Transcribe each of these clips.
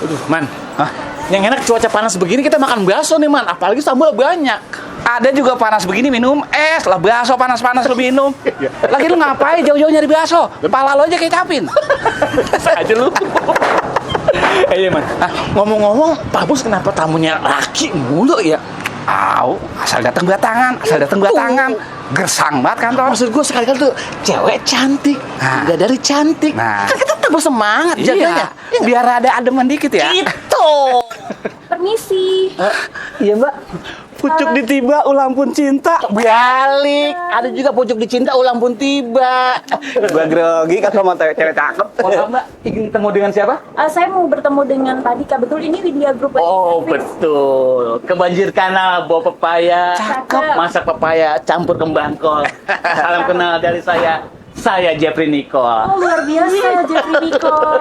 Aduh, Man. Hah? Yang enak cuaca panas begini kita makan bakso nih, Man. Apalagi sambal banyak. Ada juga panas begini minum es lah, bakso panas-panas lu minum. Lagi lu ngapain jauh-jauh nyari bakso? Kepala lo aja kecapin. Aja lu. Iya, Man. Ngomong-ngomong, Pak Bos kenapa tamunya laki mulu ya? Asal datang batangan. Gersang banget kantor. Maksud gue sekali-kali tuh cewek cantik, dari cantik. Nah. Kan kita tambah semangat jaganya. Iya, biar ada ademan dikit ya. Itu. Permisi. Iya, Mbak. Pucuk ditiba, ulang pun cinta. Balik. Ada juga pucuk dicinta, ulang pun tiba. Gua grogi kan sama cewek cakep. Oh, Mbak, ingin ketemu dengan siapa? Saya mau bertemu dengan Pak Dika. Betul, ini Widya Group. Oh, betul. Kebanjir kanal bawa pepaya. Cakep. Masak pepaya campur kembang kol. Salam kenal dari saya. Saya Jeffrey Nicole. Oh, luar biasa, Jeffrey Nicole.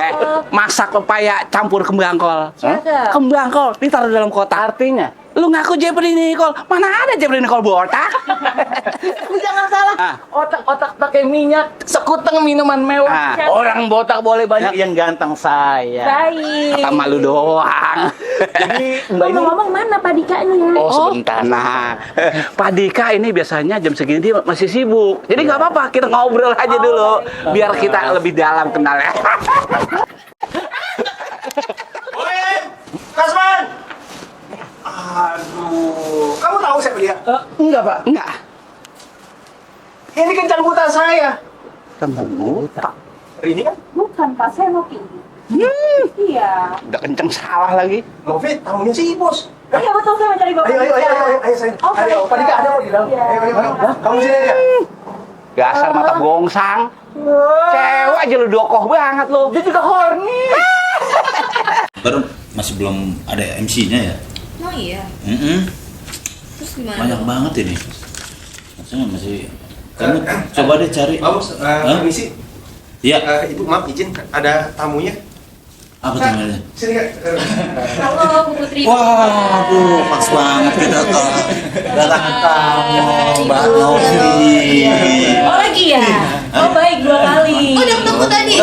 Masak pepaya campur kembang kol. Cakep. Kembang kol ditaruh dalam kotak. Artinya, Lu ngaku Jeffrey Nicole, mana ada Jeffrey Nicole botak? jangan salah. Otak-otak pakai minyak, sekuteng minuman mewah. Ah. Orang botak boleh banyak, yang ganteng saya. Baik. Sama lu doang. Jadi Mbak ini Ngomong-ngomong mana Pak Dika-nya? Oh sebentar. Nah, Pak Dika ini biasanya jam segini dia masih sibuk. Jadi nggak apa-apa, kita ngobrol aja dulu, biar kita lebih dalam kenalnya. Kasman! Aduh, kamu tahu siapa dia? enggak, Pak. Enggak. Ini kencan buta saya. Buta. Ini kan? Bukan Pak, saya Novi. Iya. Udah kenceng salah lagi. Novi, tamunya si Bos. Iya betul, saya mencari Bapak. Ayo, sayang. Oh, Ayo, Pak Dika ada kok di dalam. Iya. Ayo. Kamu sini aja. Dasar mata gongsang. Cewek aja lu dokoh banget lu. Dia juga horny. Baru masih belum ada MC-nya ya? Oh iya. Terus gimana? Banyak banget ini. Maksudnya masih kamu coba deh cari. Pak Bos, permisi. Iya. Ibu, maaf izin, ada tamunya. Apa namanya? Sini Kak. Halo Bu Putri. Waduh, pas banget kita kedatangan tamu Mbak Novi. Oh lagi ya? Oh baik, 2 kali. Oh udah ketemu tadi?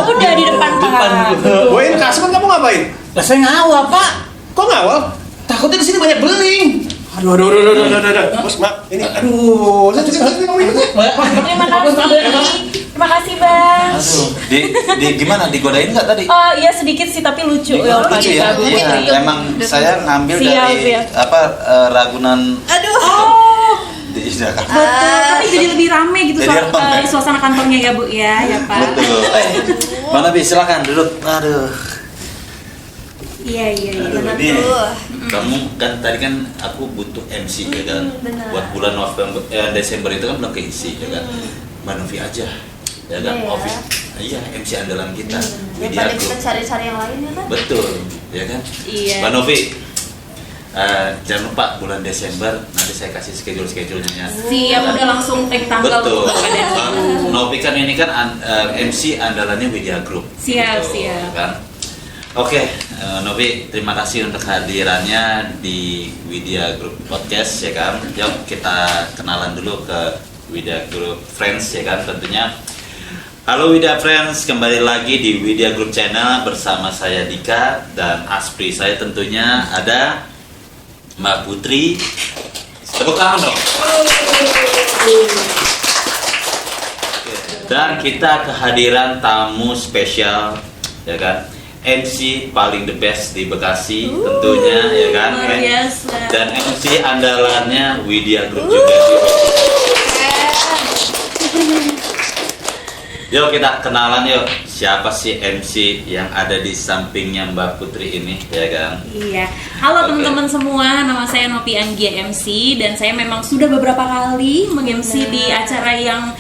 Udah di depan Pak. Boin, Kasman kamu ngapain? Lah saya ngawal, Pak. Kok ngawal? Takutnya di sini banyak beling. Aduh. Bos, maaf. Ini, aduh. Saya mau ikut. Terima kasih. Terima kasih Bang. Aduh, di gimana digodain nggak tadi? Oh iya sedikit sih tapi lucu ya. Lucu ya? Iya, emang saya ngambil dari apa Ragunan. Aduh. Di Jakarta. Betul. Tapi jadi lebih rame gitu Jadi rame. suasana kantornya ya Bu ya Pak. Betul. Mana Bi, silakan duduk. Aduh. Iya. Ini kamu kan tadi kan aku butuh MC ya kan. Benar. Buat bulan November Desember itu kan belum keisi ya kan. Mbak Novi aja. Ya kan, Iya. Office. Iya, MC andalan kita. Daripada kita cari-cari yang lain ya kan? Betul, ya kan? Iya. Mbak Novi, jangan lupa bulan Desember nanti saya kasih schedule-schedule-nya. Siap, udah langsung take tanggal. Betul. Untuk Novi kan ini kan MC andalannya Widya Group. Siap. Kan? Oke, Novi, terima kasih untuk hadirannya di Widya Group Podcast ya kan. Yuk kita kenalan dulu ke Widya Group Friends ya kan tentunya. Halo Widya Friends, kembali lagi di Widya Group Channel bersama saya Dika dan Aspri. Saya tentunya ada Mbak Putri. Tepuk tangan dong. Dan kita kehadiran tamu spesial ya kan. MC paling the best di Bekasi tentunya ya kan. Luar biasa. Dan MC andalannya Widya Group juga. Yuk kita kenalan yuk. Siapa sih MC yang ada di sampingnya Mbak Putri ini ya kan? Iya. Halo Oke. teman-teman semua, nama saya Novi Anggia MC dan saya memang sudah beberapa kali meng-MC di acara yang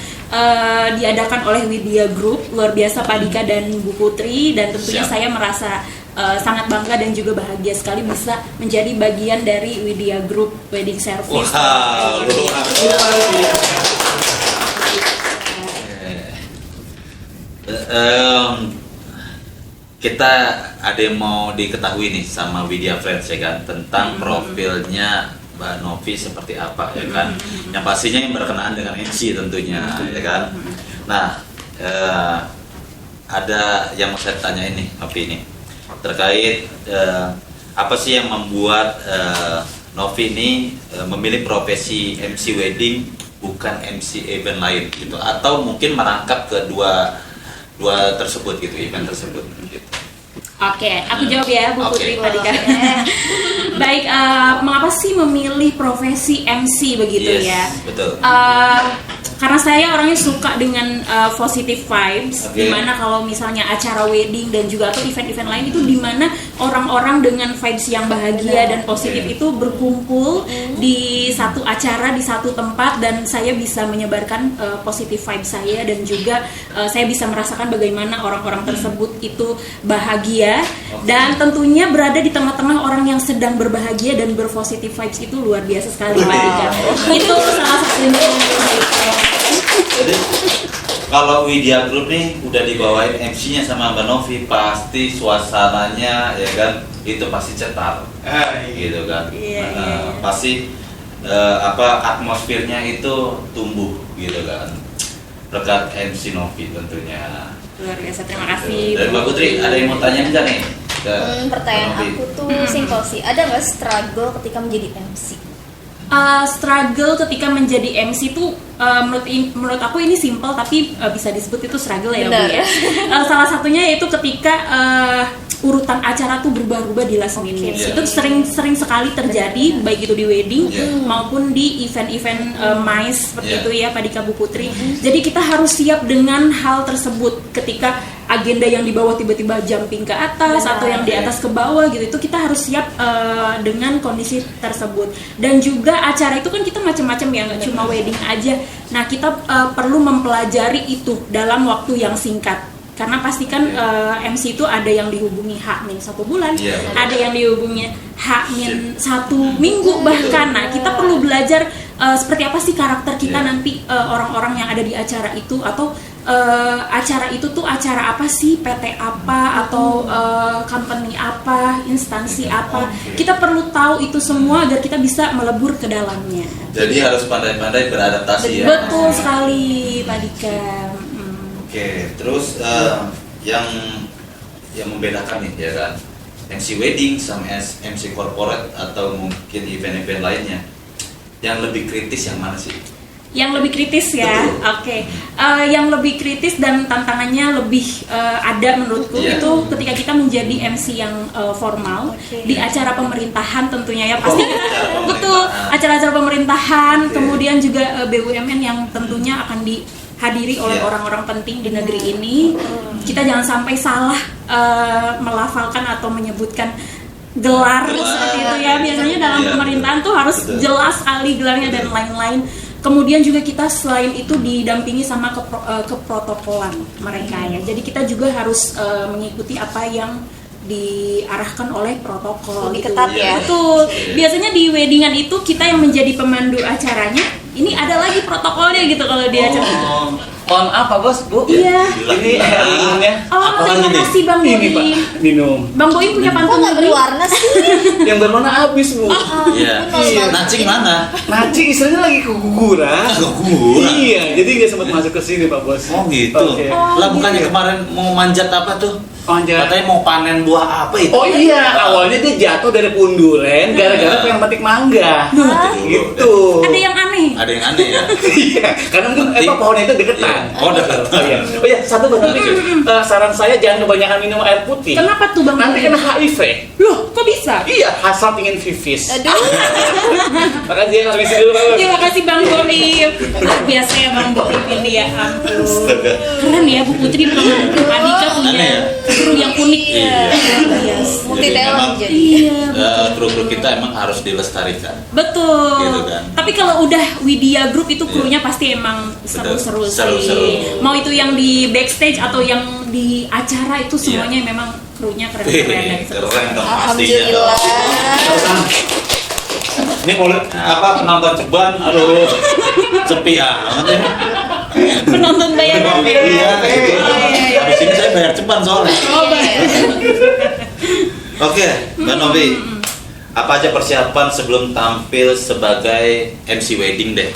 diadakan oleh Widya Group. Luar biasa Pak Dika dan Bu Putri dan tentunya Siap. saya merasa sangat bangga dan juga bahagia sekali bisa menjadi bagian dari Widya Group Wedding Service. Wow, luar biasa. Kita ada yang mau diketahui nih sama Widya Friends ya kan tentang profilnya Mbak Novi seperti apa ya kan, yang pastinya yang berkenaan dengan MC tentunya ya kan. Nah ada yang mau saya tanya ini Novi ini, terkait apa sih yang membuat Novi ini memilih profesi MC wedding bukan MC event lain gitu, atau mungkin merangkap ke dua tersebut gitu, event tersebut gitu. Oke, aku jawab ya Bu Putri Oke. tadi kan. Baik, mengapa sih memilih profesi MC begitu Yes, ya? betul. Karena saya orangnya suka dengan positive vibes, Oke. dimana kalau misalnya acara wedding dan juga atau event-event lain itu dimana orang-orang dengan vibes yang bahagia dan positif Oke. itu berkumpul di satu acara di satu tempat, dan saya bisa menyebarkan positive vibes saya, dan juga saya bisa merasakan bagaimana orang-orang tersebut itu bahagia, dan tentunya berada di tengah-tengah orang yang sedang berbahagia dan berpositive vibes itu luar biasa sekali Mbak Dika. Itu salah satunya. Jadi kalau Widya Group nih udah dibawain MC-nya sama Mbak Novi, pasti suasananya ya kan itu pasti cetar, gitu kan. Iya. Pasti atmosfernya itu tumbuh gitu kan. Berkat MC Novi tentunya. Luar biasa, terima kasih. Dari Mbak Putri ada yang mau tanya nggak nih? Ke Pertanyaan Mbak Novi? aku tuh simpel sih. Ada nggak struggle ketika menjadi MC? Struggle ketika menjadi MC itu menurut aku ini simple, tapi bisa disebut itu struggle ya Bu Benar. ya. Salah satunya yaitu ketika urutan acara tuh berubah-ubah di last minute. Iya. Itu sering sekali terjadi, baik itu di wedding maupun di event-event MICE seperti Iya. itu ya Pak Dika, Bu Putri. Jadi kita harus siap dengan hal tersebut. Ketika agenda yang di bawah tiba-tiba jumping ke atas atau yang di atas ke bawah gitu, itu kita harus siap dengan kondisi tersebut. Dan juga acara itu kan kita macam-macam ya, nggak cuma wedding aja. Nah, kita perlu mempelajari itu dalam waktu yang singkat. Karena pastikan MC itu ada yang dihubungi H-1 bulan, Iya. ada yang dihubungi H-1 minggu bahkan. Nah, kita perlu belajar seperti apa sih karakter kita Iya. nanti orang-orang yang ada di acara itu, atau acara itu tuh acara apa sih, PT apa atau company apa, instansi apa. Kita perlu tahu itu semua agar kita bisa melebur ke dalamnya. Jadi harus pandai-pandai beradaptasi ya. Betul sekali Pak Dika. Oke, terus yang membedakan nih ya kan, MC wedding sama MC corporate atau mungkin event-event lainnya, yang lebih kritis yang mana sih? Yang lebih kritis ya, Betul. oke. Yang lebih kritis dan tantangannya lebih ada menurutku Iya. itu ketika kita menjadi MC yang formal di acara pemerintahan tentunya ya, pasti kita acara betul pemerintahan. acara-acara pemerintahan, Oke. kemudian juga BUMN yang tentunya akan dihadiri oleh Iya. orang-orang penting di negeri ini. Kita jangan sampai salah melafalkan atau menyebutkan gelar seperti itu ya. Biasanya dalam Iya, pemerintahan tuh harus betul. jelas sekali gelarnya dan lain-lain. Kemudian juga kita selain itu didampingi sama keprotokolan mereka ya. Jadi kita juga harus mengikuti apa yang diarahkan oleh protokol. Lebih gitu. ketat ya. Betul. Biasanya di weddingan itu kita yang menjadi pemandu acaranya. Ini ada lagi protokolnya gitu kalau di acara. Mohon apa bos, Bu? Iya. Ini minumnya. Oh, Apalagi terima nih? kasih Bang Ini Pak, Boim. minum. Bang Boim punya Kok pantun nggak negeri? berwarna sih? Yang berwarna habis, Bu. Iya. Nacing mana? Naci istilahnya lagi keguguran. Keguguran? Iya, jadi nggak sempat masuk ke sini Pak Bos. Oh gitu. Oke. Lah bukannya kemarin mau manjat apa tuh? Manjat. Katanya mau panen buah apa itu? Oh iya, awalnya dia jatuh dari punduren gara-gara pengen metik mangga. Gitu. Ada yang aneh. Ada yang aneh ya? Iya, karena mungkin pohonnya itu deketan. Iya. Oh, dekat. Oh iya, satu Bang Nanti, saran saya jangan kebanyakan minum air putih. Kenapa tuh Bang Nanti Boim? kena HIV. Loh, kok bisa? Iya, hasrat ingin vivis. Aduh. Makasih ya, permisi dulu Pak Bos. Terima kasih Bang Boim. Luar biasa ya Bang Boim ini ya ampun. Keren ya Bu Putri, Bang Pak Dika punya Aneh ya? kru yang unik. Iya. Luar biasa. Multi Jadi talent memang, jadi. Iya. kru-kru kita emang harus dilestarikan. Betul. Gitu kan. Tapi kalau udah Widya Group itu krunya pasti emang seru-seru Betul. sih. Seru-seru. Mau itu yang di backstage atau yang di acara itu semuanya memang krunya keren-keren dan seru. Keren dong pastinya. Alhamdulillah. Ini mau penonton ceban, aduh sepi amat ya. Penonton bayaran. Iya, di sini saya bayar ceban soalnya. Oh, baik. Oke, Mbak Novi, apa aja persiapan sebelum tampil sebagai MC wedding deh?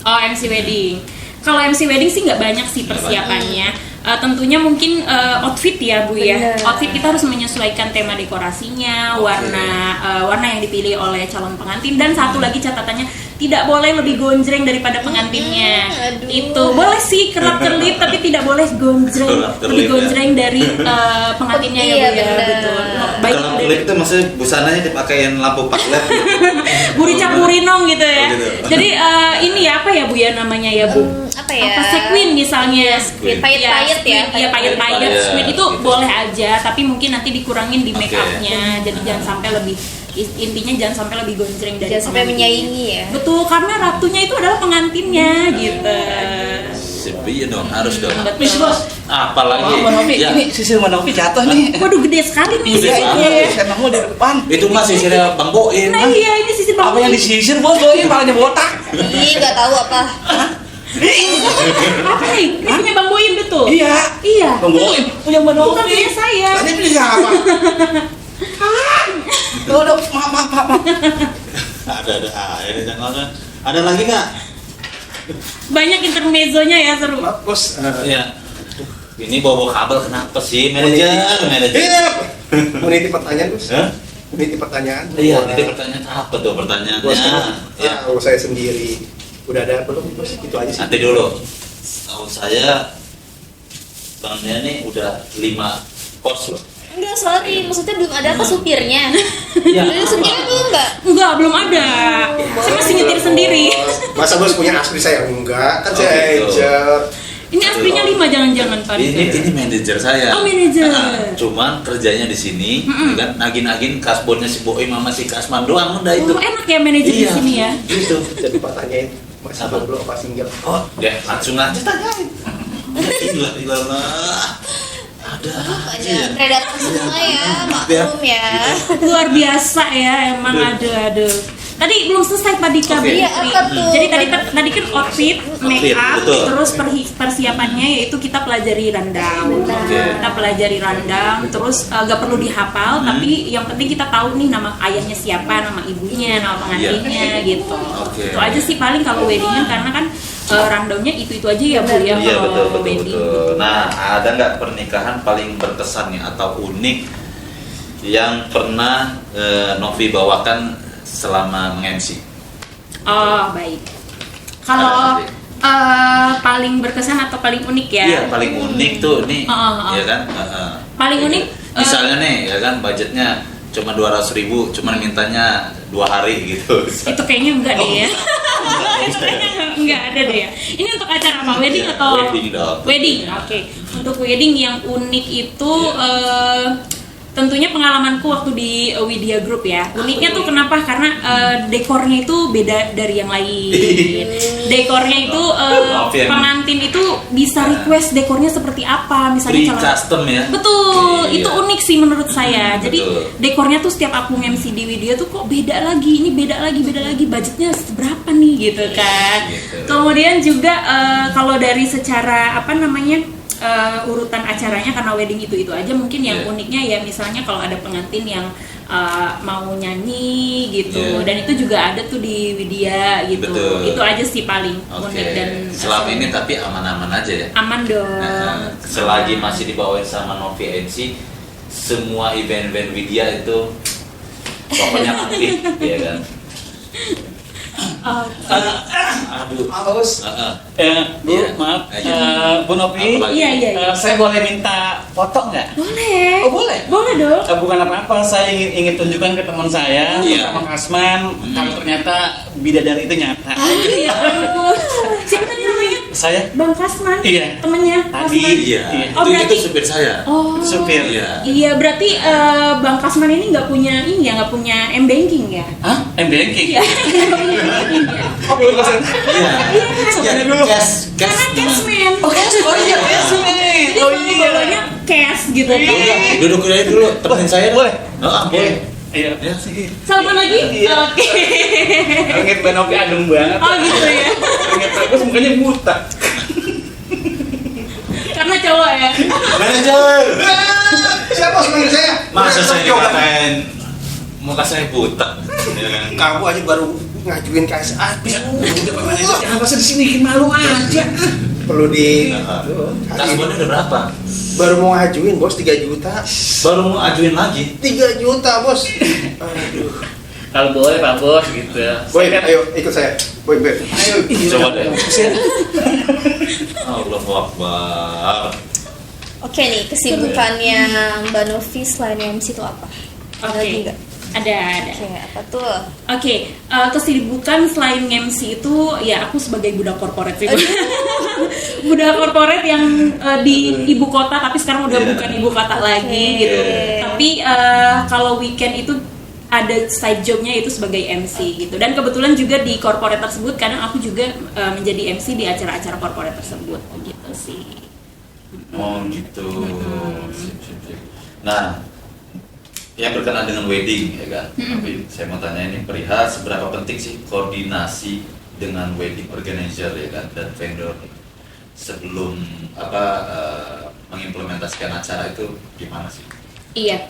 Oh, MC wedding. Kalau MC wedding sih nggak banyak sih persiapannya. tentunya mungkin outfit ya Bu ya. Bener. Outfit kita harus menyesuaikan tema dekorasinya, warna yang dipilih oleh calon pengantin, dan satu lagi catatannya tidak boleh lebih gonjreng daripada pengantinnya. Aduh. Itu boleh sih kerlap-kerlip tapi tidak boleh gonjreng, Kerlap-kerlip, lebih gonjreng dari pengantinnya ya Bu Iya, ya. bener. Betul. Baik Kalau dari klip itu maksudnya busananya dipakein lampu paklep. buri capurinong gitu ya. Oh, gitu. Jadi ini ya apa ya Bu ya namanya ya Bu? Apa ya? Apa sequin misalnya? Sequin. Payet-payet ya. Iya payet-payet. Iya, Sequin itu gitu. boleh aja, tapi mungkin nanti dikurangin di make Oke. upnya. Jadi jangan sampai lebih, intinya jangan sampai lebih gonjreng dari Jangan sampai pengantinnya. menyaingi ya. Betul, karena ratunya itu adalah pengantinnya gitu. Iya dong, harus dong. Betul. Bos. Apalagi Bang Novi, ya, ini sisir Bang Novi jatuh nih. Waduh gede sekali nih Gede sisirnya. banget. Emang mau di depan. itu mah sisirnya Bang Boim. Nah iya ini sisir bang. Apa yang disisir bos? Boim palanya botak. Ih, nggak tahu apa. Apa nih? Ini punya Bang Boim betul? Iya. Iya. Bang Boim punya Bang Bukan Novi. punya saya. Tadi beli siapa? Udah, maaf. Ada ini jangan. Ada lagi nggak? Banyak intermezzonya ya seru. Maaf bos. Iya. Ini bawa kabel kenapa sih manajer? Iya. Mau nitip pertanyaan bos. Hah? Nitip pertanyaan. Iya, ini pertanyaan apa tuh pertanyaannya? Bos kan Ya, tahu saya sendiri. Udah ada belum bos? Itu aja sih. nanti dulu. Tahu saya Bang Nia nih udah 5 pos loh. Enggak, sorry, maksudnya belum ada apa supirnya. Iya. Jadi supirnya belum enggak? Enggak, belum ada. Saya masih nyetir sendiri. Bos, masa bos punya asli saya enggak? Kan Oh, saya gitu. ajar. Ini aslinya 5 jangan-jangan Pak. Ini manajer saya. Oh, manajer. Cuman kerjanya di sini, ya kan nagih-nagih kasbonnya si Boim sama si Kasman doang udah itu. Oh, enak ya manajer di Iya, sini ya. Gitu. Jadi Pak tanyain masih Apa? jomblo apa single? Oh, ya langsung aja tanyain. Gila lah. Ada aja ya. Banyak predator semua ya, maklum ya. Luar biasa ya, emang aduh. Tadi belum selesai Pak Dika. Oke. Bu. Iya, apa tuh? Jadi tadi kan outfit, make up, betul. terus persiapannya yaitu kita pelajari rundown. Oke. Kita pelajari rundown, terus gak perlu dihafal, tapi yang penting kita tahu nih nama ayahnya siapa, nama ibunya, nama pengantinnya gitu. Oke. Itu aja sih paling kalau weddingan, karena kan rundownnya itu aja ya Bu ya Iya kalau betul. wedding. Nah, ada nggak pernikahan paling berkesan nih atau unik yang pernah Novi bawakan selama meng-MC? Oh baik. Kalau paling berkesan atau paling unik ya? Iya, paling unik tuh nih, ya kan? Paling unik, Misalnya nih, ya kan budgetnya cuma 200.000, cuman mintanya 2 hari gitu. itu kayaknya enggak deh ya. Itu kayaknya enggak ada deh ya. Ini untuk acara apa? Wedding Iya, atau? wedding dong. Wedding, oke. Untuk wedding yang unik itu tentunya pengalamanku waktu di Widya Group ya. Uniknya tuh kenapa? Karena dekornya itu beda dari yang lain. Dekornya itu Maaf ya. pengantin itu bisa request dekornya seperti apa, misalnya Free calon- custom ya. Betul, Iya. itu unik sih menurut saya. Jadi betul. dekornya tuh setiap aku MC di Widya tuh kok beda lagi, ini beda lagi, budgetnya seberapa nih gitu kan. Gitu. Kemudian juga kalau dari secara apa namanya urutan acaranya, karena wedding itu aja, mungkin yang Iya. uniknya ya misalnya kalau ada pengantin yang mau nyanyi gitu, Iya. dan itu juga ada tuh di Widya gitu. Betul. Itu aja sih paling Oke. unik dan Selama ini tapi aman-aman aja ya. aman dong. Nah, selagi masih dibawain sama Novi MC, semua event-event Widya itu pokoknya aktif, ya kan? Aduh. Bos. Bu, Iya. maaf. Iya. Bu Novi, Apa lagi? Iya. saya boleh minta foto nggak? Boleh. Oh, boleh? Boleh dong. Bukan apa-apa, saya ingin tunjukkan ke teman saya, Iya. sama Kasman, kalau ternyata bidadari itu nyata. Aduh ya ampun. Siapa tadi namanya? Saya Bang Kasman. Iya. Temennya Tadi. Kasman. Iya, Oh, itu berarti- supir saya. Oh. supir. Iya. Iya, berarti Bang Kasman ini nggak punya ini ya, nggak punya M-Banking ya? Hah? M-Banking? Iya. Nggak punya M-Banking ya. Oh, belum pasang. Iya. Soalnya dulu. Cash. Karena cashman. Oh, oh iya, Kasman. Jadi Oh kalau iya. bawanya cash gitu kan. Duduk aja dulu, temenin saya. Boleh? Oh, boleh. Iya. Ya, sih. Salaman lagi? Iya. Oke. Ingat Mbak Novi adem banget. Oh gitu ya. Ingat terus mukanya buta. Karena cowok ya. Manajer. Siapa bos manggil saya? Masa Udah, saya coba. dikatain muka saya buta? Ya kan? Kamu aja baru ngajuin KSA. Udah Pak Manajer, jangan masa disini bikin malu aja. perlu di Kasbonnya udah berapa? baru mau ngajuin bos 3 juta. Baru mau ajuin lagi? 3 juta bos. Aduh. Kalau boleh Pak Bos gitu. Boy, ayo ikut saya. Boy, ayo. Coba deh. Allahu Akbar. Oke nih, kesibukannya Mbak Novi selain MC itu apa? Ada lagi nggak? Ada. Oke, apa tuh? Oke, kesibukan selain MC itu ya aku sebagai budak korporat sih. Budak korporat yang di ibu kota tapi sekarang udah bukan ibu kota lagi gitu. Tapi kalau weekend itu ada side jobnya itu sebagai MC gitu. Dan kebetulan juga di korporat tersebut kadang aku juga menjadi MC di acara-acara korporat tersebut gitu sih. Oh gitu. Sip. Nah, yang berkenaan dengan wedding ya kan. Tapi saya mau tanya ini perihal seberapa penting sih koordinasi dengan wedding organizer ya kan dan vendor sebelum mengimplementasikan acara itu gimana sih? Iya.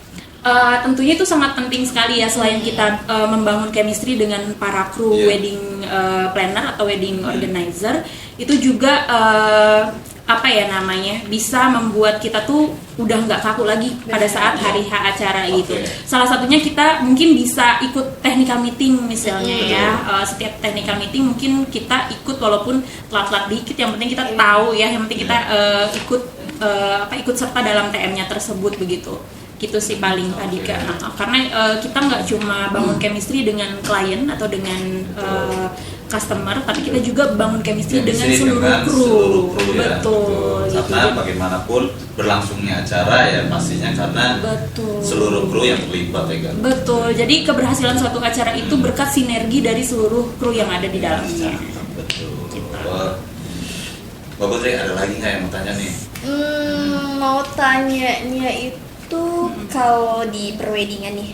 Tentunya itu sangat penting sekali ya selain kita membangun chemistry dengan para kru wedding planner atau wedding organizer, itu juga bisa membuat kita tuh udah nggak kaku lagi pada saat hari H acara gitu. Salah satunya kita mungkin bisa ikut technical meeting misalnya ya. Setiap technical meeting mungkin kita ikut walaupun telat-telat dikit, yang penting kita tahu ya, yang penting kita ikut serta dalam TM-nya tersebut begitu. Gitu sih paling Pak Dika. Karena kita nggak cuma bangun chemistry dengan klien atau dengan customer, tapi kita juga bangun chemistry dengan seluruh kru. Betul. Karena bagaimanapun berlangsungnya acara ya pastinya karena seluruh kru yang terlibat ya kan. Betul. Jadi keberhasilan suatu acara itu berkat sinergi dari seluruh kru yang ada di dalamnya. Betul. Mbak Putri ada lagi nggak yang mau tanya nih? Mau tanyanya itu kalau di perweddingan nih,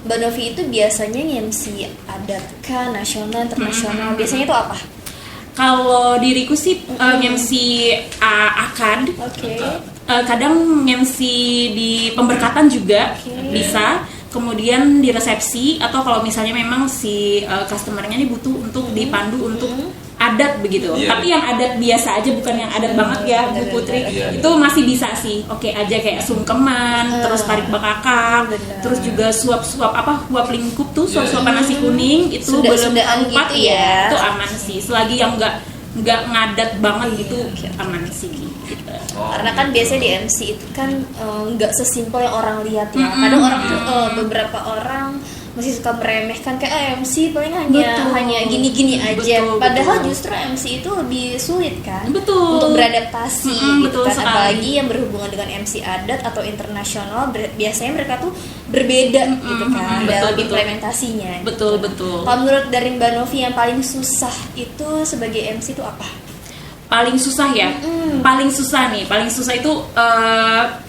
Mbak Novi itu biasanya MC adat kah, nasional, internasional, biasanya itu apa? Kalau diriku sih MC akad. Kadang MC di pemberkatan juga bisa. Kemudian di resepsi, atau kalau misalnya memang si customernya ini butuh untuk dipandu untuk adat begitu. Tapi yang adat biasa aja, bukan yang adat banget ya Bu Putri. Itu masih bisa sih. Oke aja kayak sungkeman, terus tarik bakakak, terus juga suap-suap huap lingkup tuh, suap-suapan nasi kuning itu belum empat gitu ya. Itu aman sih. Selagi yang nggak ngadat banget gitu aman sih. Gitu. Karena kan biasanya di MC itu kan nggak sesimpel yang orang lihat ya. Kadang orang tuh beberapa orang masih suka meremehkan kayak MC paling hanya gini-gini aja. Padahal justru MC itu lebih sulit kan untuk beradaptasi gitu kan. Apalagi yang berhubungan dengan MC adat atau internasional, biasanya mereka tuh berbeda gitu kan dalam implementasinya. Betul. Kalau menurut dari Mbak Novi yang paling susah itu sebagai MC itu apa? Paling susah ya? Paling susah itu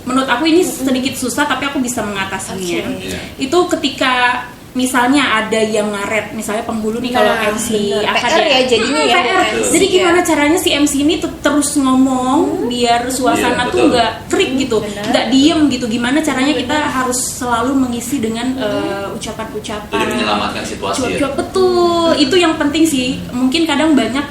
menurut aku ini sedikit susah tapi aku bisa mengatasinya. Itu ketika misalnya ada yang ngaret, misalnya penghulu nih kalau MC akad ya jadinya ya. Jadi gimana caranya si MC ini terus ngomong biar suasana tuh nggak krik gitu, nggak diem gitu. Gimana caranya kita harus selalu mengisi dengan ucapan-ucapan. Jadi menyelamatkan situasi. Betul, itu yang penting sih. Mungkin kadang banyak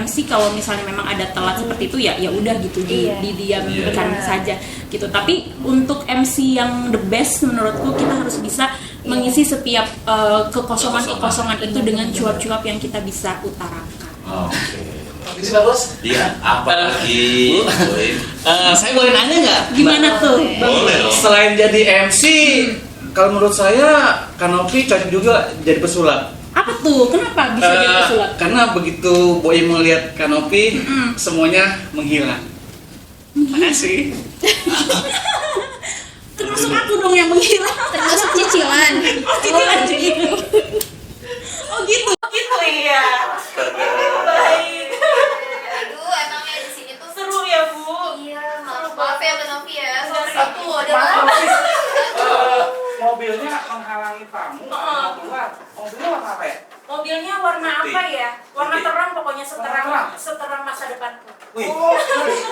MC kalau misalnya memang ada telat seperti itu ya udah gitu didiamkan saja gitu. Tapi untuk MC yang the best menurutku kita harus bisa mengisi setiap kekosongan itu dengan cuap-cuap yang kita bisa utarakan. Ini Pak Bos? Iya, apa lagi? Saya boleh nanya nggak? Gimana tuh? Boleh dong. Selain jadi MC, kalau menurut saya Kanopi cocok juga jadi pesulap. Apa tuh? Kenapa bisa jadi pesulap? Karena begitu Boy melihat Kanopi, semuanya menghilang. Makasih. Termasuk aku dong yang menghilang. Termasuk cicilan. Cicilan gitu. Oh gitu ya. Baik. Aduh, emangnya di sini tuh Seru ya Bu. iya, maaf ya Mbak Novi ya. Satu Mobilnya menghalangi tamu mau keluar. Mobilnya warna apa ya? Mobilnya warna apa ya? Warna terang pokoknya, seterang masa depanku. Oh,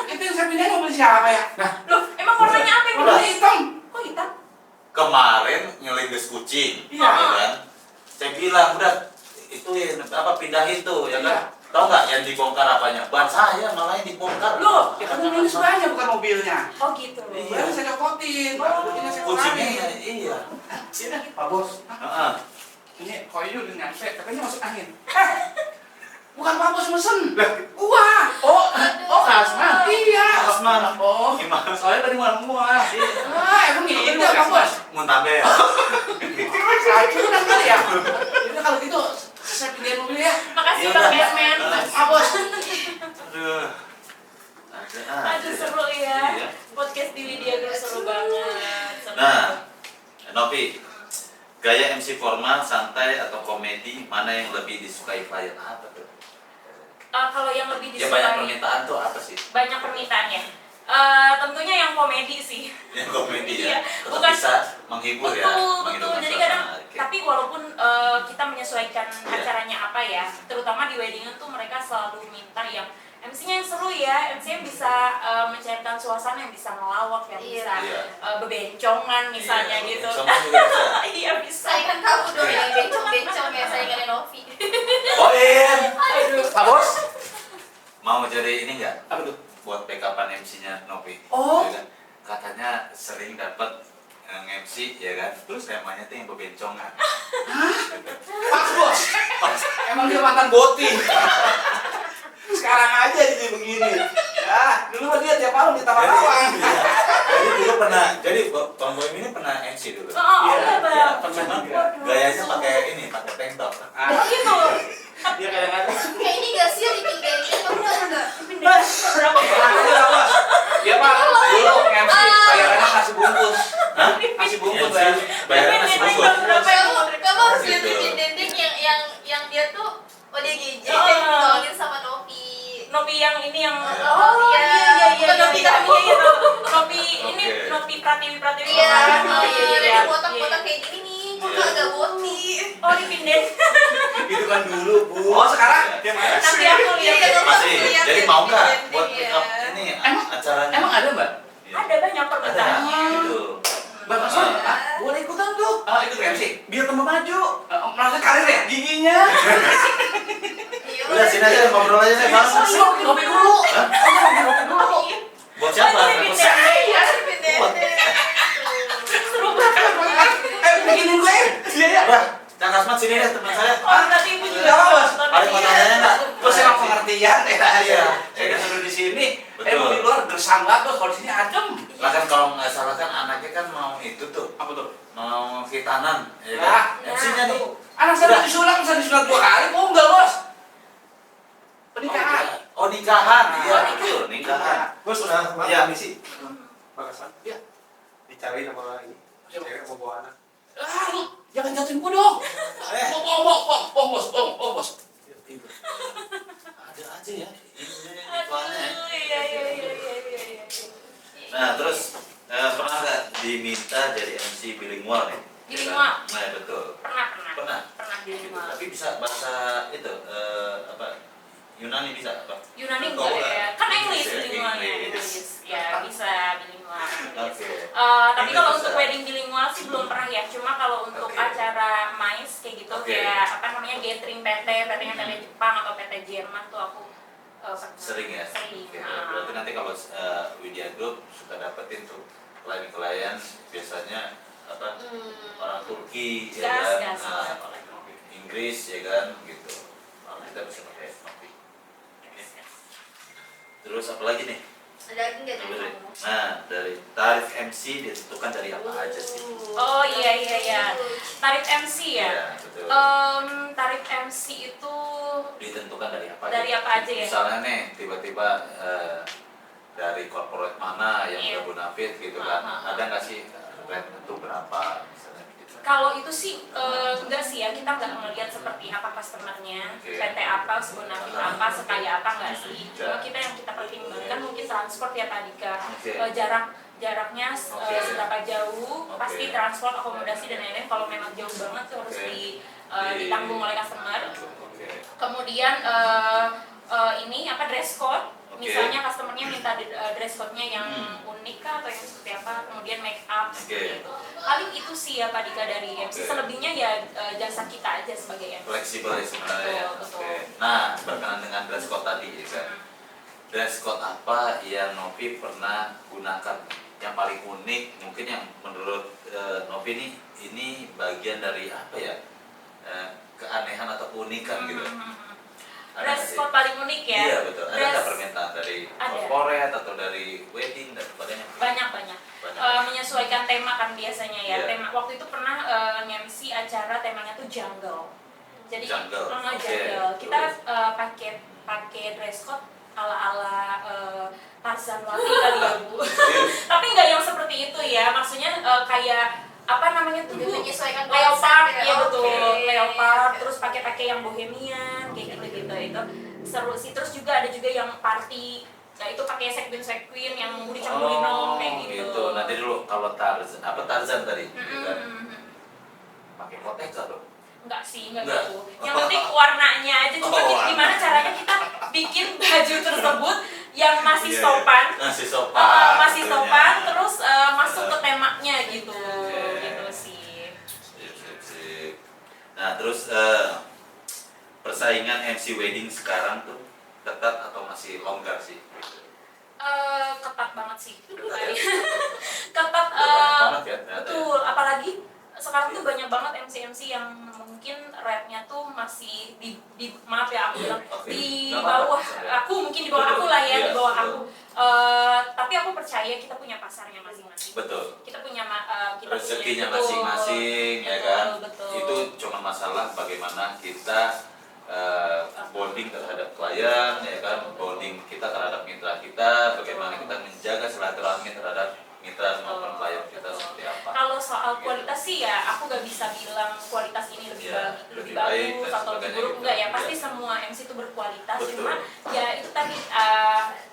itu yang saya pindahin mobil siapa ya? Nah, Loh, emang warnanya apa yang warna hitam. Kok hitam? Kemarin ngelindes kucing, Iya. ya kan? Saya bilang udah itu pindahin tuh ya kan? Tahu nggak yang dibongkar apanya? Ban saya malah yang dibongkar. Loh, itu kan ini sudahnya bukan mobilnya. Oh gitu. Iya, saya copotin. Kuncinya saya Kuncinya kurangin. iya. Sini, Pak Bos. Heeh. Ini koyo udah nyampe, katanya masuk angin. Bukan Pak Bos mesen. Gua. Oh, Kasman. Iya. Kasman. Oh, Gimana? soalnya tadi malam gua. Emang ini Pak Bos. Muntaber. Itu udah kali ya. Itu kalau gitu saya pindahin mobil ya. Makasih Ya Bang udah. Batman. Pak Bos. Aduh. Aduh seru ya. Iya. Podcast di Widya Group seru banget. Seru. Nah, Novi, gaya MC formal, santai atau komedi, mana yang lebih disukai klien? Apa tuh? Kalau yang lebih Ya disukai banyak permintaan tuh apa sih? banyak permintaan ya. Tentunya yang komedi sih. Yang komedi Iya, ya, tetap bukan- bisa menghibur ya, Betul. menghidupkan Jadi suasana. kadang, Oke. tapi walaupun kita menyesuaikan Iya. acaranya apa ya, terutama di weddingan tuh mereka selalu minta yang MC-nya yang seru ya, MC yang bisa mencairkan suasana, yang bisa ngelawak, yang Iya. bisa Iya. bebencongan misalnya Iya, gitu. bebencongan juga bisa. Iya bisa. Saingan kamu dong yang bencong-bencong ya, saingannya Novi. Oh iya, Aduh. Pak Bos. mau jadi ini nggak? Apa tuh? Buat backupan MC-nya Novi. Oh. Ya kan? Katanya sering dapat MC ya kan, terus temanya tuh yang bebencongan. Pak Bos. Emang dia mantan boti. Sekarang aja jadi begini. Ya, dulu mah dia tiap malam di Taman Lawang. Jadi dulu pernah, jadi Bang Boim ini pernah MC dulu. Oh, Iya, iya iya, bang. pernah Cuma juga. gayanya pakai ini, pakai tank top. Ah, Gitu. dia kadang-kadang. Kayak ini gak sih dipindahin? Enggak. Berapa? Ya Pak, dulu MC bayarannya kasih bungkus. Hah? Kasih bungkus MC, ya. bayarannya kasih bungkus. Kamu harus lihat Gitu. di dendeng yang dia tuh ODGJ Oh. ditolongin sama Novi. Nopi yang ini yang Oh, iya. Bukan Nopi kamu. Nopi ini Oke. Nopi Pratiwi Iya, oh, iya, kotak-kotak kayak gini nih, kok Iya. agak boti. Oh dipindahin. Itu kan dulu, Bu. Oh, sekarang dia mana? Nanti aku lihat. Iya, Masih. Lihat Jadi ya, mau nggak dendeng, buat iya. pick up ini acaranya? Emang ada Mbak? Iya. Ada banyak Ada. permintaannya. Gitu. Mbak Kasman, boleh ikutan tuh. Ikut MC. Biar tambah maju. Merasa karir ya? Giginya. Iya, Udah sini aja ngobrol aja deh, Bang. Ngopi dulu. Hah? Ngopi dulu. Buat siapa? Oh, ini Buat dendeng. Iya, dendeng. Seru banget. Bikinin gue. Iya, ya. Udah, Kang Kasman sini deh teman saya. Oh berarti ibu juga Gak apa, Mas. nonton Ada ini mau ya? tanya nggak? Terus emang pengertian ya. Iya. Saya disuruh di sini. Betul. Emang di luar gersang banget Bos, kalau di sini adem. Lah kan kalau nggak salah kan anaknya kan mau itu tuh, Apa tuh? mau hitanan, ya Lah, kan? MC-nya nih. Anak saya Udah. disulap, bisa disunat 2 kali, kok enggak Bos? Pernikahan. Oh nikahan, iya Oh, betul, nikahan. Bos, udah maaf, Iya. misi. Makasih. Iya. Dicariin sama ini. Cewek mau bawa anak. Lu jangan jatuhin gua dong. Bos. Ada aja ya, ini iklannya. Aduh, iya. Nah terus pernah nggak diminta jadi MC bilingual nih? Bilingual? Nah betul. Pernah Gitu. bilingual. Tapi bisa bahasa itu apa? Yunani bisa apa? Yunani Atau, enggak ya? Kan English ya, bilingualnya. English. Ya bisa bilingual. Oke. Tapi English kalau bisa. untuk wedding bilingual sih belum pernah ya. Cuma kalau untuk Oke. acara MICE kayak gitu, Oke. kayak apa namanya gathering PT-nya PT Jepang atau PT Jerman tuh aku pernah. Sering ya? Sering. Oke, berarti nanti kalau Widya Group suka dapetin tuh klien-klien biasanya apa orang Turki ya kan, Gas. Inggris ya kan gitu. Nah, kita bisa pakai Novi. Oke. Terus apa lagi nih? Ada lagi nggak dari Dari- kamu? Nah, dari tarif MC ditentukan dari apa aja sih? Oh iya. Tarif MC ya. Iya, betul. Tarif MC itu Ditentukan dari apa? dari apa aja ya? Misalnya nih, tiba-tiba dari corporate mana yang Iya. udah bonafit gitu kan? Ah. Ada nggak sih rate itu berapa misalnya gitu? Kalau itu sih enggak sih ya, kita nggak ngelihat seperti apa customernya, Oke. PT apa, sebonafit apa, sekaya apa enggak sih. Cuma Ya. kita yang kita pertimbangkan mungkin transport ya tadi Kak. Oke. Jaraknya Oke. seberapa jauh, Oke. pasti transport, akomodasi dan lain-lain. Kalau memang jauh banget tuh harus Oke. ditanggung oleh customer. Oke. Kemudian ini apa dress code. Misalnya customernya minta dress code-nya yang unik kah atau yang seperti apa, kemudian make up seperti itu. Paling itu sih ya Pak Dika dari MC. Selebihnya ya jasa kita aja sebagai MC. Fleksibel ya sebenarnya. Betul. Nah, berkenaan dengan dress code tadi ya kan. Dress code apa yang Novi pernah gunakan? Yang paling unik, mungkin yang menurut Novi ini bagian dari apa ya? Keanehan atau keunikan gitu. Dress code paling unik ya? Iya betul. Ada nggak permintaan dari corporate atau dari wedding dan sebagainya? Banyak. Menyesuaikan tema kan biasanya ya. Yeah. Tema waktu itu pernah nge-MC acara temanya tuh jungle. Jadi Jungle. jungle. Kita pakai dress code ala Tarzan Wati kali ya Bu. Tapi nggak yang seperti itu ya. Maksudnya kayak apa namanya tuh menyesuaikan leopard konsep ya. ya betul, Oke. leopard terus pakai yang bohemian kayak gitu itu seru sih. Terus juga ada juga yang party, nah itu pakai sequin yang dicampur kayak gitu. Nanti dulu kalau Tarzan tadi gitu kan. Pakai koteka dong. Enggak sih, enggak Enggak. gitu. Yang penting warnanya aja. Cuma gimana caranya kita bikin baju tersebut yang masih sopan, Masih sopan. masih sopan, terus masuk ke temanya gitu, gitu sih. Sip. Nah terus persaingan MC wedding sekarang tuh ketat atau masih longgar sih? Ketat banget sih. Ketat ya? Ketat. Banget ya, ternyata ya. Betul. Apalagi sekarang tuh banyak banget MC yang mungkin rate-nya tuh masih maaf ya aku bilang di bawah aku, mungkin di bawah aku lah ya, di bawah aku. Tapi aku percaya kita punya pasarnya masing-masing. Betul. Kita punya Rezekinya betul, masing-masing ya kan. betul. Itu cuma masalah bagaimana kita bonding terhadap klien ya kan, bonding kita terhadap mitra kita, bagaimana kita menjaga silaturahmi terhadap mitra maupun klien kita seperti apa. Kalau soal kualitas sih ya aku gak bisa bilang kualitas ini lebih baik bagus dan atau lebih sebagainya buruk, gitu. enggak ya, pasti Iya. semua MC itu berkualitas. Betul. Cuma ya itu tadi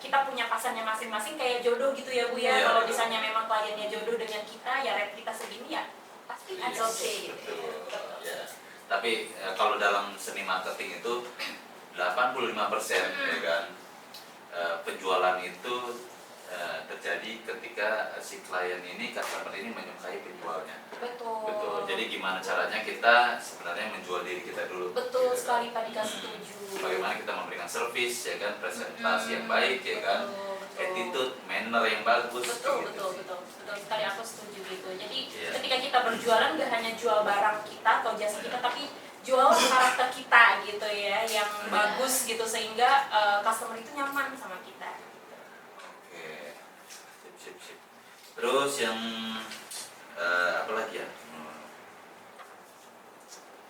kita punya pasarnya masing-masing kayak jodoh gitu ya Bu ya. Iya, Kalau betul. misalnya memang kliennya jodoh dengan kita ya rate kita segini ya pasti Iya, oke gitu. betul. Ya. Tapi kalau dalam seni marketing itu 85% ya kan, penjualan itu terjadi ketika si klien ini, customer ini menyukai penjualnya. Betul. Jadi gimana caranya kita sebenarnya menjual diri kita dulu. Betul gitu sekali kan. Pak Dika, setuju. Bagaimana kita memberikan service ya kan, presentasi yang baik ya kan, Betul. attitude, manner yang bagus. Betul gitu. sekali, aku setuju gitu. Jadi Iya. ketika kita berjualan gak hanya jual barang kita atau jasa kita, tapi jual karakter kita gitu ya, yang bagus gitu sehingga customer itu nyaman sama kita. Oke, sip. Terus yang apa lagi ya?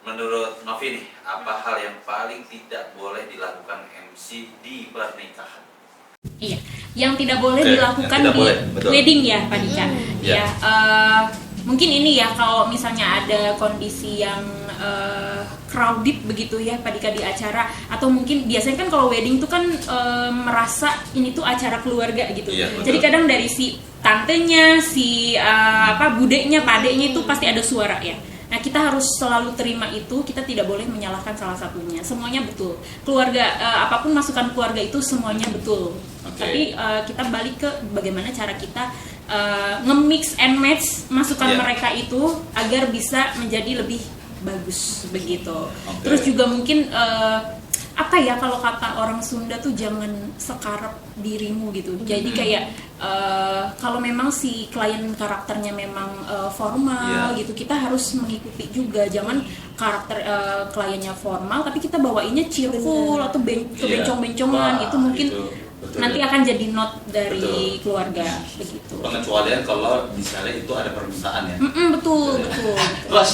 Menurut Novi nih, apa hal yang paling tidak boleh dilakukan MC di pernikahan? Iya, yang tidak boleh Oke, dilakukan yang tidak di boleh, betul. wedding ya Pak Dika. Iya. Ya, mungkin ini ya kalau misalnya ada kondisi yang crowded begitu ya Pak Dika di acara, atau mungkin biasanya kan kalau wedding tuh kan merasa ini tuh acara keluarga gitu. Iya, betul. Jadi kadang dari si tantenya, si budenya, padenya itu pasti ada suara ya. Nah kita harus selalu terima itu, kita tidak boleh menyalahkan salah satunya. Semuanya betul. Keluarga, apapun masukan keluarga itu semuanya betul. Oke. Tapi kita balik ke bagaimana cara kita nge-mix and match masukan Iya. mereka itu agar bisa menjadi lebih bagus begitu. Oke. Terus juga mungkin apa ya, kalau kata orang Sunda tuh jangan sekarap dirimu gitu. Jadi kayak kalau memang si klien karakternya memang formal Iya. gitu, kita harus mengikuti juga. Jangan karakter kliennya formal tapi kita bawainnya cheerful atau kebencong-bencongan. Wah, Itu mungkin itu betul. nanti akan jadi not dari Betul. keluarga begitu. Pengecualian kalau misalnya itu ada permintaan ya. Betul. Terus,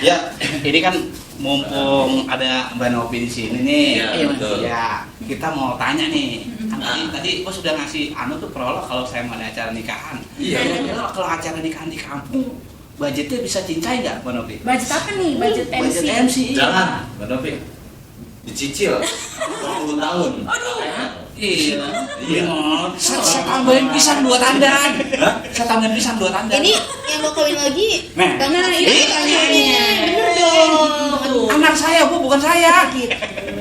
ya ini kan mumpung ada Mbak Novi di sini nih, Iya, betul. ya kita mau tanya nih. Kan tadi Bos sudah ngasih tuh prolog kalau saya mau ada acara nikahan. Iya. Kira-kira kalau acara nikahan di kampung, budgetnya bisa cincai nggak Mbak Novi? Budget apa nih? Budget MC. Budget MC. Jangan, Mbak Novi. Dicicil 20 tahun. Iya. Saya tambahin pisang 2 tandan. Saya tambahin pisang 2 tandan. Ini yang mau kawin lagi. Nah, Nah, itu ini pertanyaannya. Bener dong. anak saya Bu, bukan saya.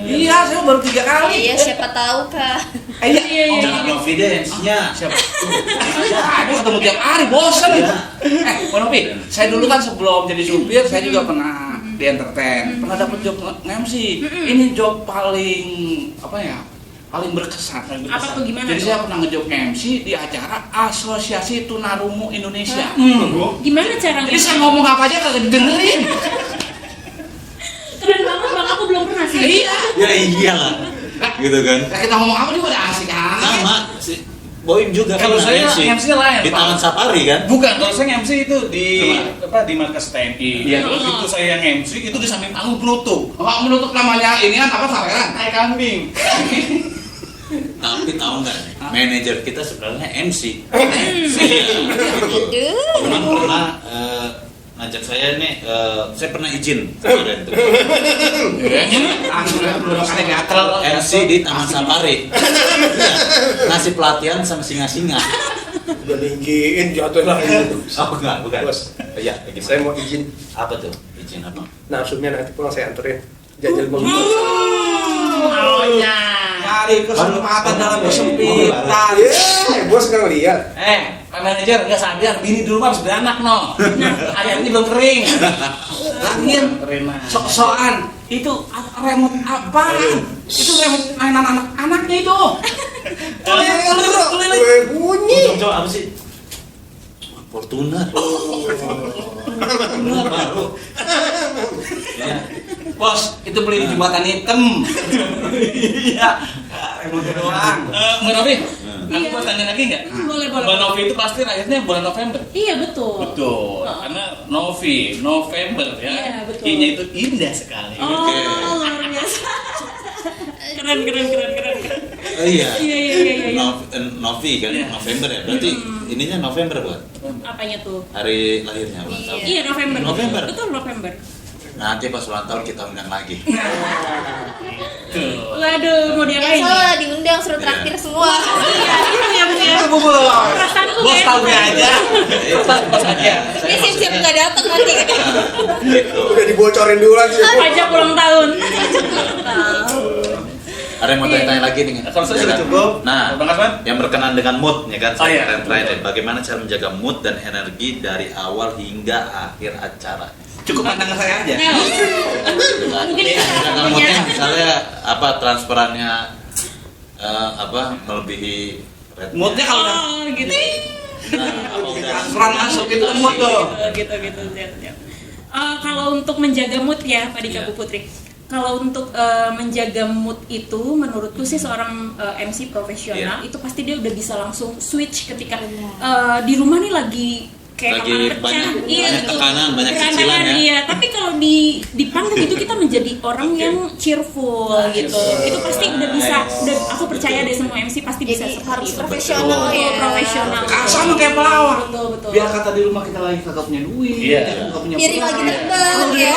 Iya, saya baru 3 kali. Iya, siapa tahu Kak. Iya. Jangan Novi deh MC-nya. Siapa? Ada ketemu tiap hari, bosan itu. Bang Novi, saya dulu kan sebelum jadi supir, saya juga pernah di entertain, pernah dapat job nge-MC. Ini job paling apa ya? Paling berkesan. Apa tuh, gimana Jadi tuh? saya pernah nge-job MC di acara Asosiasi Tunarungu Indonesia. Gimana caranya? Jadi saya ngomong apa aja kagak didengerin. Keren banget bang, aku belum pernah sih. Iya. Ya iyalah. Gitu kan. Nah, kita ngomong apa juga udah asik kan? Sama si Boim juga Kalau pernah saya MC. MC-nya lain, Di Pak. Taman Safari kan? Bukan, kalau saya MC itu di di markas TNI. Iya. Terus itu saya yang MC itu di samping panggung penutup. Apa menutup namanya ini kan apa saweran? Tai kambing. Tapi tahu nggak nih, manajer kita sebenarnya MC. Aduh. Cuman pernah ngajak saya nih, saya pernah izin kemarin tuh. Langsung belum ada gatel. MC di Taman Safari. Iya, ngasih pelatihan sama singa-singa. Udah ninggiin jatuh lagi. Oh enggak, bukan. Bos, Iya, gimana? saya mau izin. Apa tuh? Izin apa? Nafsunya nanti pulang saya anterin. Jajal bang. Nyari kesempatan dalam kesempitan. Bos nggak ngeliat. Pak manajer nggak sadar, bini di rumah harus beranak no. Ayamnya belum kering. Lagian sok-sokan itu remote apaan? Itu remote mainan anak-anaknya itu. Gue bunyi. Coba apa sih? Fortuner. Fortuner baru. Ya. Bos, itu beli di jembatan hitam. Iya. Remote doang. Mbak Novi, aku mau tanya lagi nggak? Boleh. Mbak Novi itu pasti lahirnya bulan November. Iya betul. Betul, karena Novi, November ya. Iya, betul. I-nya itu indah sekali. Oh, luar biasa. Keren. Oh iya. Iya. Novi kan, November ya. Berarti ininya November buat Apanya tuh? hari lahirnya ulang tahun. Iya November. November. Betul November. Nanti pas ulang tahun kita undang lagi. Waduh, mau diapain? Ya salah diundang suruh traktir semua. Iya, itu ya Bu ya. Perasaanku Bos kayak tahu aja. Bos aja. Ini siap-siap nggak datang nanti. Gitu. Udah dibocorin duluan sih. Pajak ulang tahun. Ada yang mau tanya-tanya lagi nih? Kalau saya Ya sudah kan? cukup. Nah, Bang Kasman? yang berkenan dengan mood, ya kan? Oh, iya. Terakhir, bagaimana cara menjaga mood dan energi dari awal hingga akhir acara? Cukup pandangan saya aja. Mungkin kita Menjaga punya. moodnya, misalnya apa transferannya apa melebihi rate-nya. Moodnya kalau udah Oh, gitu. Nah, apa udah transferan masuk itu mood tuh. Gitu. Siap. Kalau untuk menjaga mood ya, Pak Dika Iya. Bu Putri. Kalau untuk menjaga mood itu, menurutku sih seorang MC profesional Iya. itu pasti dia udah bisa langsung switch ketika di rumah nih lagi kayak Lagi kepala pecah, banyak betul. tekanan, banyak Tekanan, cicilan ya. Iya, tapi kalau di panggung itu kita menjadi orang yang cheerful gitu. Itu pasti udah bisa. Udah, aku percaya deh semua MC pasti bisa Jadi seperti harus itu. profesional Betul, ya. profesional. Sama kayak pelawak. Betul. Biar kata di rumah kita lagi kagak punya duit, Iya. kagak punya Biarin lagi terbang ya.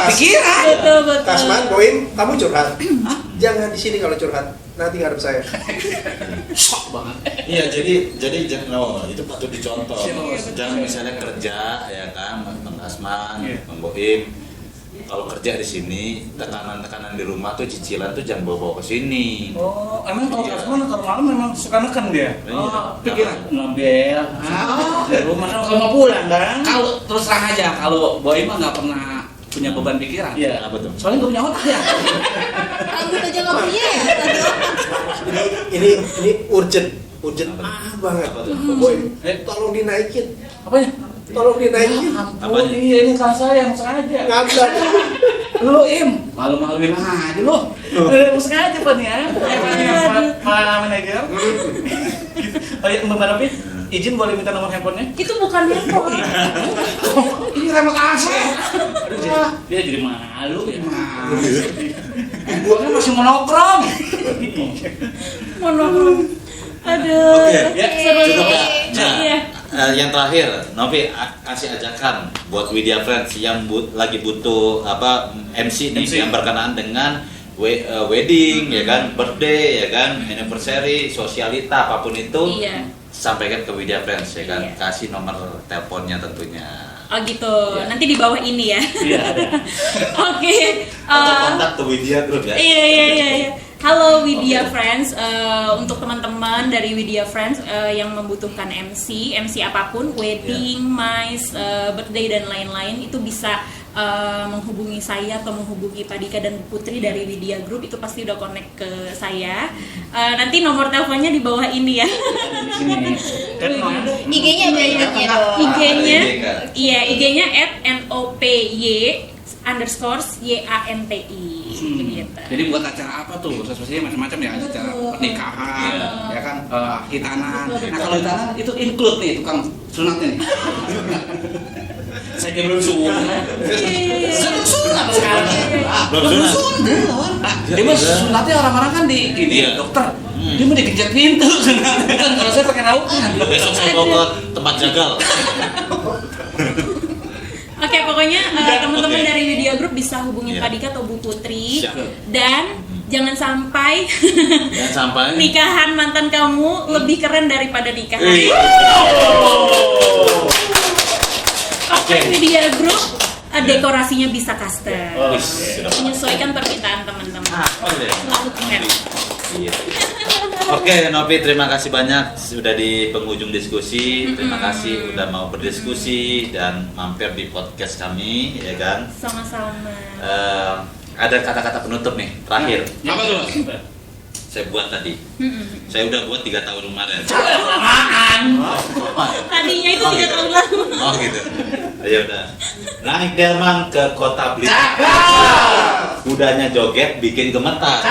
Pikiran. Betul. Kasman, Boim, kamu curhat. Jangan di sini kalau curhat. Nanti ngarep saya. Sok banget. Iya, jadi jangan itu patut dicontoh. Jangan misalnya kerja ya kan, Bang Kasman, Bang Boim. Kalau kerja di sini, tekanan-tekanan di rumah tuh cicilan tuh jangan bawa-bawa ke sini. Oh, emang kalau Kasman kalau malam memang suka neken dia. Iya. Pikiran. Ngabel. Di rumah kan kalau mau pulang kan. Kalau terus terang aja, kalau Boy mah nggak pernah punya beban pikiran. Iya. Apa tuh? Soalnya nggak punya otak ya. Rambut aja nggak punya ya. Ini urgent banget. Apa tuh? Boim, tolong dinaikin. Apanya? Tolong dinaikin. Oh iya, ini kan saya yang sengaja. Ngabrak. Lu malu-maluin aja lu. Sengaja Pak nih ya. Pak manajer. Oh iya, Mbak Novi, izin boleh minta nomor handphonenya? Itu bukan handphone. Ini remote AC. Dia jadi malu ya. Gua kan masih monokrom. Monokrom. Aduh. Oke, ya, Seru cukup ya. nih. Nah, Iya. yang terakhir, Novi kasih ajakan buat Widya Friends yang lagi butuh apa MC nih yang berkenaan dengan wedding, ya kan, birthday, ya kan, anniversary, sosialita, apapun itu, Iya. sampaikan ke Widya Friends, ya kan, Iya. kasih nomor teleponnya tentunya. Oh gitu. Nanti di bawah ini ya. Iya, ada. Oke. Atau kontak ke Widya Group ya. Iya. Halo Widya Friends, untuk teman-teman dari Widya Friends yang membutuhkan MC apapun, wedding, mice, birthday dan lain-lain, itu bisa menghubungi saya atau menghubungi Padika dan Putri dari Widya Group, itu pasti udah connect ke saya. Nanti nomor teleponnya di bawah ini ya. IG-nya apa IG-nya dong? IG-nya, iya IG-nya @nopy_yanti. Jadi buat acara apa tuh? Sesuatu macam-macam ya, acara pernikahan, ya kan, hitanan. Nah kalau hitanan itu include nih tukang sunatnya nih. Saya belum sunat. Belum sunat sekarang. Belum sunat. Dia mah sunatnya orang-orang kan di ini dokter. Dia mau dikejar pintu sunatnya kan. Kalau saya pakai raukan. Besok saya bawa ke tempat jagal. Oke, pokoknya teman-teman dari Widya Group bisa hubungin Padika atau Bu Putri. Dan jangan sampai nikahan mantan kamu lebih keren daripada nikahan. Oke, Widya Group dekorasinya bisa custom. Menyesuaikan permintaan teman-teman. Selalu keren. Oke, Novi, terima kasih banyak sudah di penghujung diskusi. Terima kasih udah mau berdiskusi dan mampir di podcast kami, ya kan? Sama-sama. Ada kata-kata penutup nih, terakhir. Apa tuh? Saya buat tadi. Saya udah buat 3 tahun kemarin. Tadinya itu 3 tahun lalu. Oh gitu. Ayo udah. Naik delman ke kota Blitar. Kudanya joget bikin gemetar.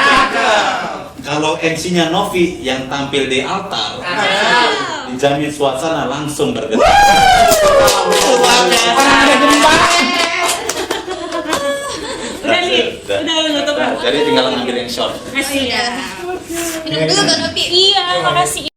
Kalau MC-nya Novi yang tampil di altar, dijamin suasana langsung bergetar. Udah nutup. Jadi tinggal ngambil yang short. Makasih ya. Minum dulu kan Novi? Iya, makasih